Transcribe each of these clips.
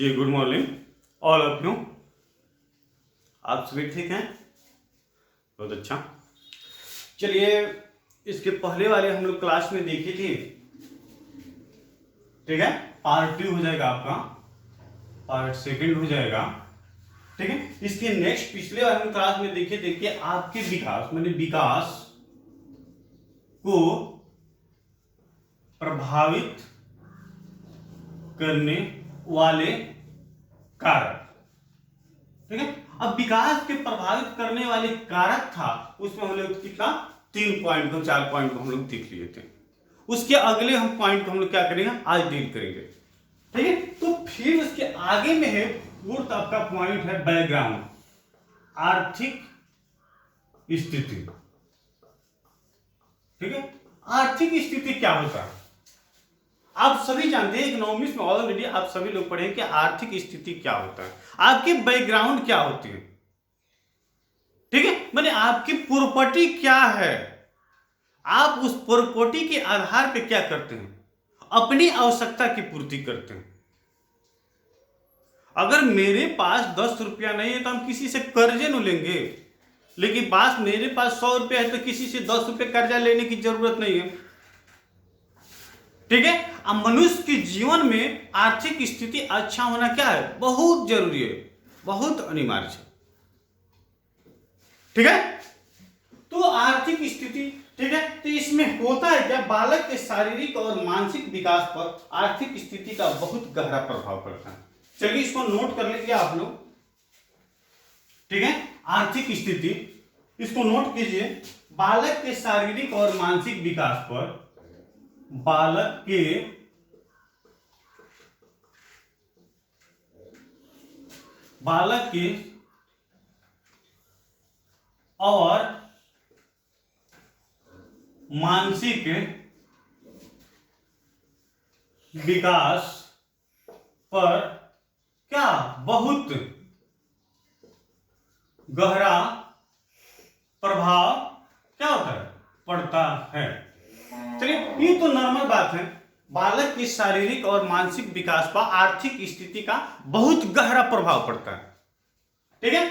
Ji good morning all of you. आप सभी ठीक हैं? बहुत अच्छा। चलिए, इसके पहले वाले हम लोग क्लास में देखे थे, ठीक है। पार्ट 2 हो जाएगा आपका, पार्ट सेकंड हो जाएगा, ठीक है। इसके नेक्स्ट पिछले वाले हम क्लास में देखे थे कि आपके विकास माने विकास को प्रभावित करने वाले कारक, ठीक है। अब विकास के प्रभावित करने वाले कारक था, उसमें हम लोग कितना 3 पॉइंट को 4 पॉइंट को हम लोग देख लिए थे। उसके अगले हम पॉइंट को हम लोग क्या करेंगे, आज डील करेंगे, ठीक है। तो फिर उसके आगे में है फोर्थ आपका पॉइंट है बैकग्राउंड, आर्थिक स्थिति, ठीक है। आर्थिक स्थिति क्या होता है आप सभी जानते हैं, इकोनॉमिक्स में ऑलरेडी आप सभी लोग पढ़े कि आर्थिक स्थिति क्या होता है, आपकी बैकग्राउंड क्या होती है, ठीक है। माने आपकी प्रॉपर्टी क्या है, आप उस प्रॉपर्टी के आधार पे क्या करते हैं, अपनी आवश्यकता की पूर्ति करते हैं। अगर मेरे पास 10 रुपया नहीं है तो हम किसी से कर्जे न लेंगे, लेकिन पास मेरे पास 100 रुपया है तो किसी से 10 रुपये कर्जा लेने की जरूरत नहीं है, ठीक है। अब मनुष्य के जीवन में आर्थिक स्थिति अच्छा होना क्या है, बहुत जरूरी है, बहुत अनिवार्य है, ठीक है। तो आर्थिक स्थिति, ठीक है। तो इसमें होता है क्या, बालक के शारीरिक और मानसिक विकास पर आर्थिक स्थिति का बहुत गहरा प्रभाव पड़ता है। चलिए इसको नोट कर लीजिए आप लोग, ठीक है। आर्थिक स्थिति, इसको नोट कीजिए। बालक के शारीरिक और मानसिक विकास पर बालक के और मानसिक विकास पर क्या बहुत गहरा प्रभाव क्या होता है, पड़ता है। चलिए ये तो नॉर्मल बात है, बालक की शारीरिक और मानसिक विकास पर आर्थिक स्थिति का बहुत गहरा प्रभाव पड़ता है, ठीक है।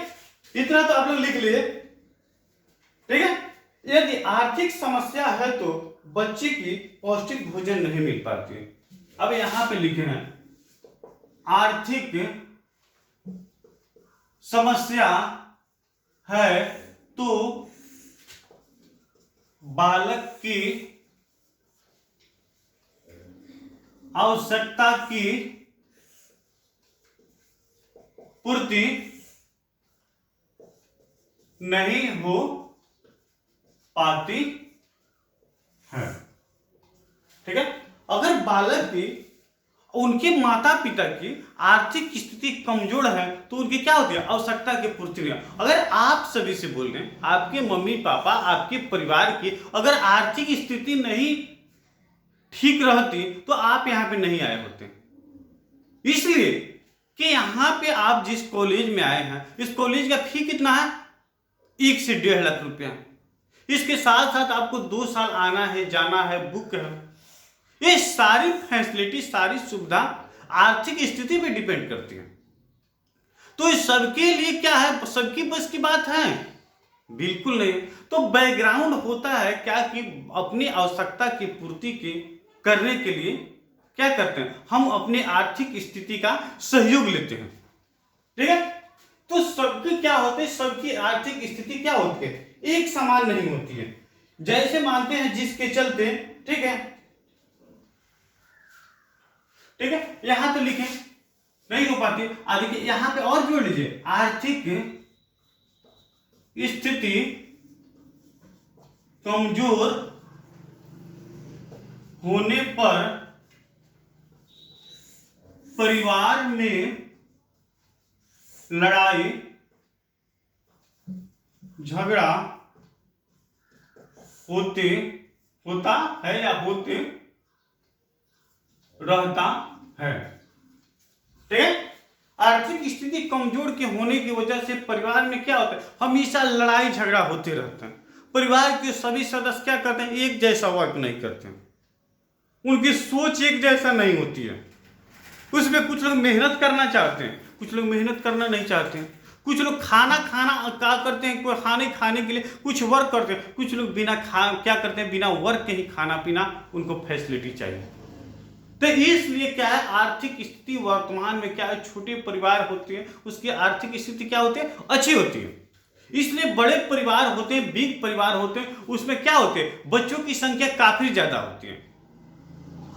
इतना तो आप लोग लिख लिए, ठीक है। यदि आर्थिक समस्या है तो बच्चे की पौष्टिक भोजन नहीं मिल पाती। अब यहां पे लिखे हैं आर्थिक समस्या है तो बालक की आवश्यकता की पूर्ति नहीं हो पाती है, ठीक है। अगर बालक की उनके माता पिता की आर्थिक स्थिति कमजोर है तो उनकी क्या होती है, आवश्यकता की पूर्ति नहीं। अगर आप सभी से बोल रहे हैं, आपके मम्मी पापा आपके परिवार की अगर आर्थिक स्थिति नहीं ठीक रहती तो आप यहां पे नहीं आए होते। इसलिए कि यहां पे आप जिस कॉलेज में आए हैं, इस कॉलेज का फी कितना है, 1 से 1.5 लाख रुपया। इसके साथ साथ आपको 2 साल आना है, जाना है, बुक है, ये सारी फैसिलिटी, सारी सुविधा आर्थिक स्थिति पे डिपेंड करती है। तो इस सबके लिए क्या है, सबकी बस की बात है, बिल्कुल नहीं। तो बैकग्राउंड होता है क्या कि अपनी आवश्यकता की पूर्ति के करने के लिए क्या करते हैं, हम अपनी आर्थिक स्थिति का सहयोग लेते हैं, ठीक है। तो सबकी क्या होते हैं, सबकी आर्थिक स्थिति क्या होती है, एक समान नहीं होती है। जैसे मानते हैं जिसके चलते, ठीक है, ठीक है। यहां तो लिखे नहीं हो पाती, देखिए यहां पे और जोड़ लीजिए, आर्थिक स्थिति कमजोर होने पर परिवार में लड़ाई झगड़ा होता है या होते रहता है, ठीक है। आर्थिक स्थिति कमजोर के होने की वजह से परिवार में क्या होता है, हमेशा लड़ाई झगड़ा होते रहते हैं। परिवार के सभी सदस्य क्या करते हैं, एक जैसा वर्क नहीं करते हैं, उनकी सोच एक जैसा नहीं होती है, उसमें कुछ लोग मेहनत करना चाहते हैं, कुछ लोग मेहनत करना नहीं चाहते हैं, कुछ लोग खाना क्या करते हैं, कोई खाने के लिए कुछ वर्क करते हैं, कुछ लोग बिना क्या करते हैं, बिना वर्क के ही खाना पीना उनको फैसिलिटी चाहिए। तो इसलिए क्या है, आर्थिक स्थिति वर्तमान में क्या है, छोटे परिवार होते हैं उसकी आर्थिक स्थिति क्या होती है, अच्छी होती है। इसलिए बड़े परिवार होते हैं, बिग परिवार होते हैं, उसमें क्या होते हैं, बच्चों की संख्या काफी ज्यादा होती है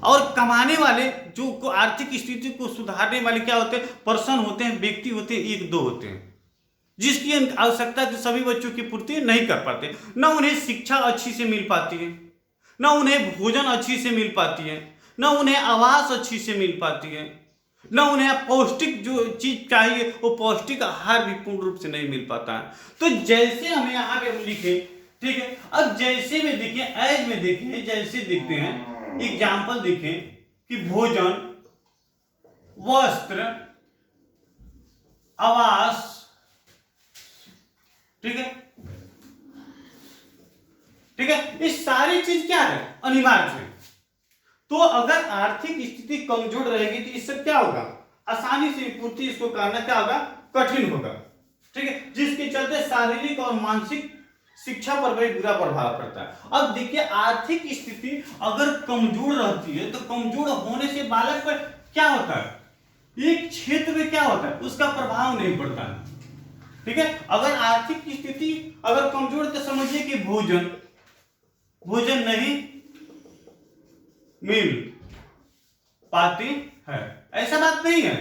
और कमाने वाले जो आर्थिक स्थिति को सुधारने वाले क्या होते हैं, पर्सन होते हैं, व्यक्ति होते हैं, एक दो होते हैं, जिसकी आवश्यकता की सभी बच्चों की पूर्ति नहीं कर पाते। न उन्हें शिक्षा अच्छी से मिल पाती है, न उन्हें भोजन अच्छी से मिल पाती है, न उन्हें आवास अच्छी से मिल पाती है, न उन्हें पौष्टिक जो चीज चाहिए वो पौष्टिक आहार भी पूर्ण रूप से नहीं मिल पाता है। तो जैसे हमें यहाँ पे लिखे, ठीक है, अब जैसे में देखिए, एज में देखें, जैसे देखते हैं एग्जाम्पल देखें कि भोजन, वस्त्र, आवास, ठीक है, ठीक है, ये सारी चीज क्या है, अनिवार्य है। तो अगर आर्थिक स्थिति कमजोर रहेगी तो इससे क्या होगा, आसानी से पूर्ति इसको करना क्या होगा, कठिन होगा, ठीक है, जिसके चलते शारीरिक और मानसिक शिक्षा पर भी बुरा प्रभाव पड़ता है। अब देखिए, आर्थिक स्थिति अगर कमजोर रहती है तो कमजोर होने से बालक पर क्या होता है, एक क्षेत्र में क्या होता है, उसका प्रभाव नहीं पड़ता है, ठीक है। अगर आर्थिक स्थिति अगर कमजोर तो समझिए कि भोजन नहीं मिल पाती है, ऐसा बात नहीं है।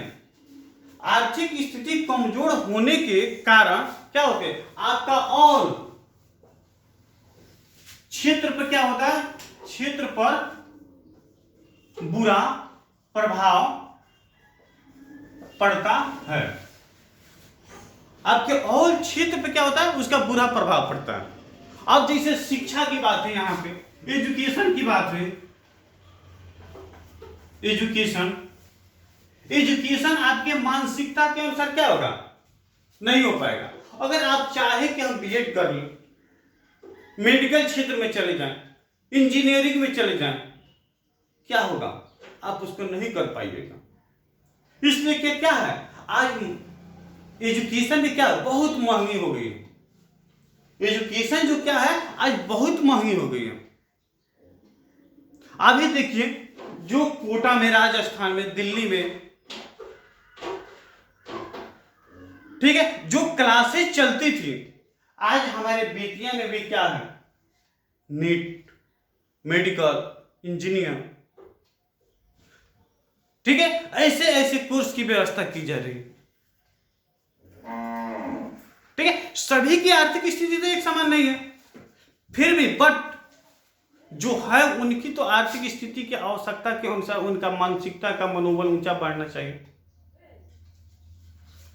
आर्थिक स्थिति कमजोर होने के कारण क्या होते हैं, आपका और क्षेत्र पर क्या होता है, क्षेत्र पर बुरा प्रभाव पड़ता है। आपके और क्षेत्र पे क्या होता है, उसका बुरा प्रभाव पड़ता है। अब जैसे शिक्षा की बात है, यहाँ पे एजुकेशन की बात है, एजुकेशन आपके मानसिकता के अनुसार क्या होगा, नहीं हो पाएगा। अगर आप चाहे कि हम बीएड कर लें, मेडिकल क्षेत्र में चले जाएं, इंजीनियरिंग में चले जाएं, क्या होगा, आप उसको नहीं कर पाइएगा। इसलिए कि क्या है, आज एजुकेशन भी क्या बहुत महंगी हो गई है, एजुकेशन जो क्या है आज बहुत महंगी हो गई है। अभी देखिए, जो कोटा में, राजस्थान में, दिल्ली में, ठीक है, जो क्लासेस चलती थी, आज हमारे बेटियां में भी क्या है, नीट, मेडिकल, इंजीनियर, ठीक है, ऐसे ऐसे कोर्स की व्यवस्था की जा रही है, ठीक है। सभी की आर्थिक स्थिति तो एक समान नहीं है, फिर भी बट जो है उनकी तो आर्थिक स्थिति की आवश्यकता के अनुसार उनका मानसिकता का मनोबल ऊंचा बढ़ना चाहिए,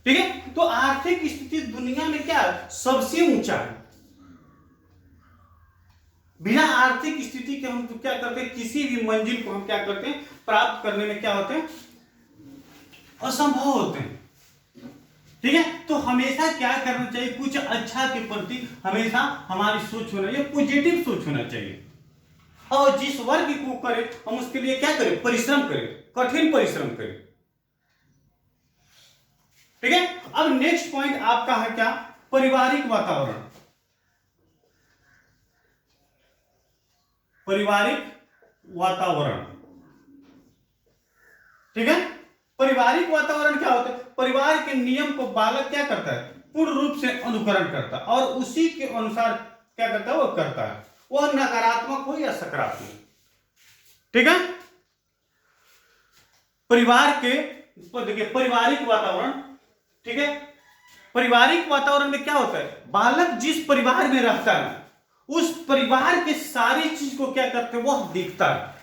ठीक है। तो आर्थिक स्थिति दुनिया में क्या है, सबसे ऊंचा है। बिना आर्थिक स्थिति के हम तो क्या करते हैं, किसी भी मंजिल को हम क्या करते हैं, प्राप्त करने में क्या होते हैं, असंभव होते हैं, ठीक है। तो हमेशा क्या करना चाहिए, कुछ अच्छा के प्रति हमेशा हमारी सोच होना चाहिए, पॉजिटिव सोच होना चाहिए, और जिस वर्ग को करें हम उसके लिए क्या करें, परिश्रम करें, कठिन परिश्रम करें, ठीक है। अब नेक्स्ट पॉइंट आपका है क्या, पारिवारिक वातावरण। पारिवारिक वातावरण, ठीक है। पारिवारिक वातावरण क्या होता है, परिवार के नियम को बालक क्या करता है, पूर्ण रूप से अनुकरण करता है और उसी के अनुसार क्या करता है, वो करता है, वह नकारात्मक हो या सकारात्मक, ठीक है। परिवार के देखिए, पारिवारिक वातावरण, ठीक है, पारिवारिक वातावरण में क्या होता है, बालक जिस परिवार में रहता है उस परिवार के सारी चीज को क्या करते हैं, वह दिखता है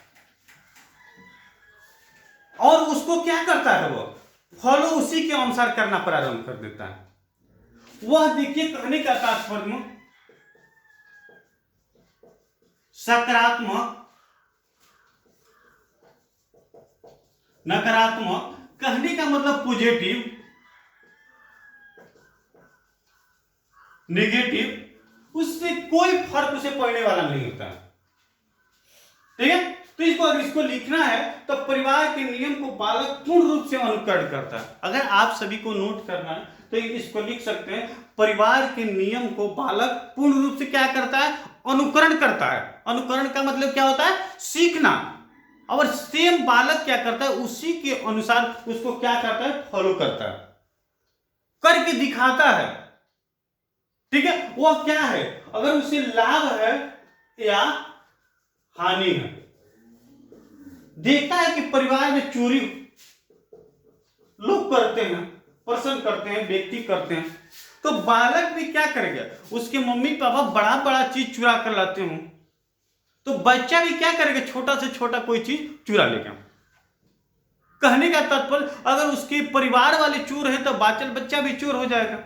और उसको क्या करता है, वो फॉलो उसी के अनुसार करना प्रारंभ कर देता है। वह देखिए, कहने का तात्पर्य सकारात्मक, नकारात्मक, कहने का मतलब पॉजिटिव, नेगेटिव, उससे कोई फर्क उसे पड़ने वाला नहीं होता, ठीक है। तो इसको लिखना है तो परिवार के नियम को बालक पूर्ण रूप से अनुकरण करता है। अगर आप सभी को नोट करना है तो इसको लिख सकते हैं, परिवार के नियम को बालक पूर्ण रूप से क्या करता है, अनुकरण करता है। अनुकरण का मतलब क्या होता है, सीखना। और सेम बालक क्या करता है, उसी के अनुसार उसको क्या करता है, फॉलो करता है, करके दिखाता है। ठीक है, वह क्या है, अगर उसे लाभ है या हानि है। देखता है कि परिवार में चोरी लोग करते हैं, पर्सन करते हैं, व्यक्ति करते हैं, तो बालक भी क्या करेगा, उसके मम्मी पापा बड़ा बड़ा चीज चुरा कर लाते हो तो बच्चा भी क्या करेगा, छोटा से छोटा कोई चीज चुरा लेगा। कहने का तात्पर्य, अगर उसके परिवार वाले चोर है तो बच्चा भी चोर हो जाएगा,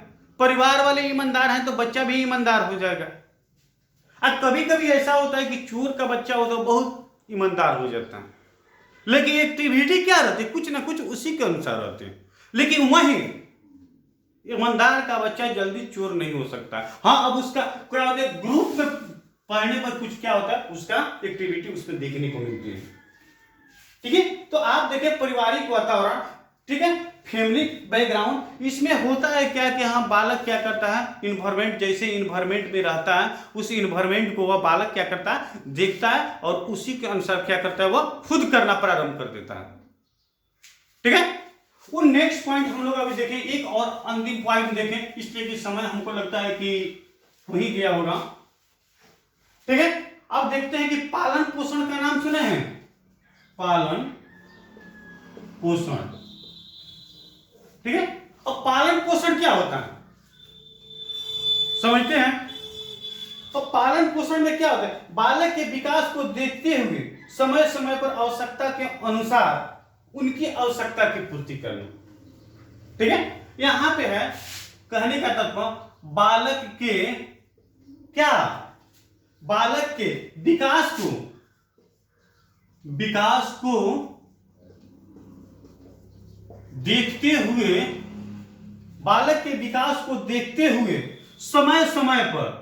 परिवार वाले ईमानदार हैं तो बच्चा भी ईमानदार हो जाएगा। अब कभी कभी ऐसा होता है कि चोर का बच्चा हो तो बहुत ईमानदार हो जाता है, लेकिन एक्टिविटी क्या रहती है, कुछ ना कुछ उसी के अनुसार रहते हैं। लेकिन वहीं ईमानदार का बच्चा जल्दी चोर नहीं हो सकता। हाँ, अब उसका क्या होता है, ग्रुप में पढ़ने पर कुछ क्या होता है, उसका एक्टिविटी उसमें देखने को मिलती है। ठीक है, तो आप देखें पारिवारिक वातावरण, ठीक है, फैमिली बैकग्राउंड, इसमें होता है क्या कि हाँ बालक क्या करता है, इन्वायरमेंट, जैसे इन्वायरमेंट में रहता है उस इन्वायरमेंट को वह बालक क्या करता है, देखता है और उसी के अनुसार क्या करता है, वह खुद करना प्रारंभ कर देता है। ठीक है, वो नेक्स्ट पॉइंट हम लोग अभी देखें, एक और अंतिम पॉइंट देखें, इसलिए कि समय हमको लगता है कि हो ही गया होगा। ठीक है, अब देखते हैं कि पालन पोषण का नाम सुने हैं, पालन पोषण। ठीक है, और पालन पोषण क्या होता है समझते हैं। तो पालन पोषण में क्या होता है, बालक के विकास को देखते हुए समय समय पर आवश्यकता के अनुसार उनकी आवश्यकता की पूर्ति करना। ठीक है, यहां पे है कहने का तात्पर्य, बालक के क्या, बालक के विकास को देखते हुए, बालक के विकास को देखते हुए समय समय पर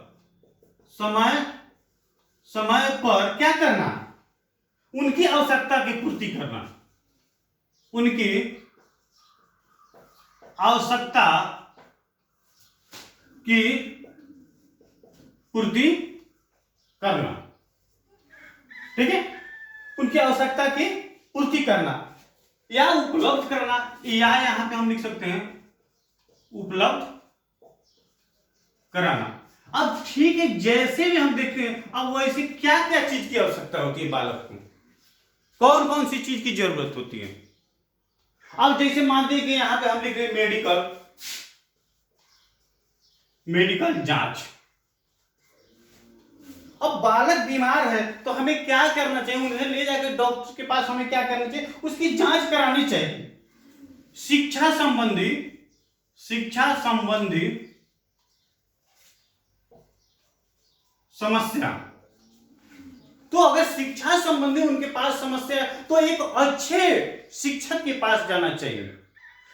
क्या करना, उनकी आवश्यकता की पूर्ति करना, उनकी आवश्यकता की पूर्ति करना। ठीक है, उनकी आवश्यकता की पूर्ति करना या उपलब्ध करना, या यहां पे हम लिख सकते हैं उपलब्ध कराना। अब ठीक है, जैसे भी हम देखते हैं, अब वैसे क्या क्या चीज की आवश्यकता होती है बालक को, कौन कौन सी चीज की जरूरत होती है। अब जैसे मानते हैं कि यहां पे हम लिख रहे हैं मेडिकल जांच। अब बालक बीमार है तो हमें क्या करना चाहिए, उन्हें ले जाकर डॉक्टर के पास हमें क्या करना चाहिए, उसकी जांच करानी चाहिए। शिक्षा संबंधी समस्या, तो अगर शिक्षा संबंधी उनके पास समस्या है तो एक अच्छे शिक्षक के पास जाना चाहिए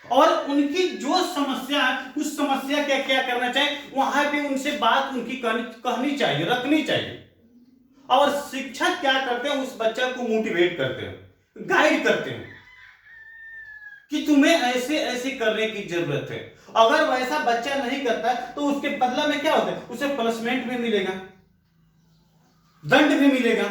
और उनकी जो समस्या है उस समस्या का क्या करना चाहिए, वहां पे उनसे बात उनकी कहनी चाहिए, रखनी चाहिए। और शिक्षक क्या करते हैं, उस बच्चा को मोटिवेट करते हैं, गाइड करते हैं कि तुम्हें ऐसे ऐसे करने की जरूरत है। अगर वैसा बच्चा नहीं करता तो उसके बदला में क्या होता है, उसे पनिशमेंट भी मिलेगा, दंड भी मिलेगा।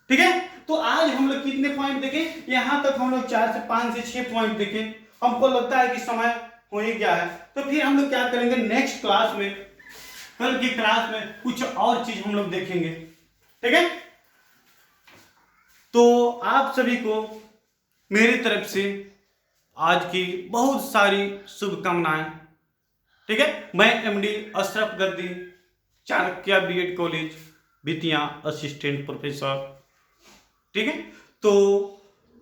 ठीक है, तो आज हम लोग कितने पॉइंट देखे, यहां तक हम लोग 4 से 5 से 6 पॉइंट देखे। हमको लगता है कि समय हो ही गया है, तो फिर हम लोग क्या करेंगे, नेक्स्ट क्लास में, कल की क्लास में कुछ और चीज हम लोग देखेंगे। ठीक है, तो आप सभी को मेरी तरफ से आज की बहुत सारी शुभकामनाएं। ठीक है, मैं MD Ashraf Gardi, Chanakya BEd college Bettiah, assistant professor. ठीक है, तो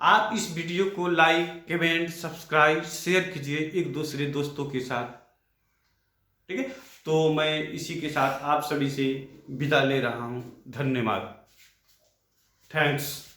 आप इस वीडियो को लाइक, कमेंट, सब्सक्राइब, शेयर कीजिए एक दूसरे दोस्तों के साथ। ठीक है, तो मैं इसी के साथ आप सभी से विदा ले रहा हूं। धन्यवाद, थैंक्स।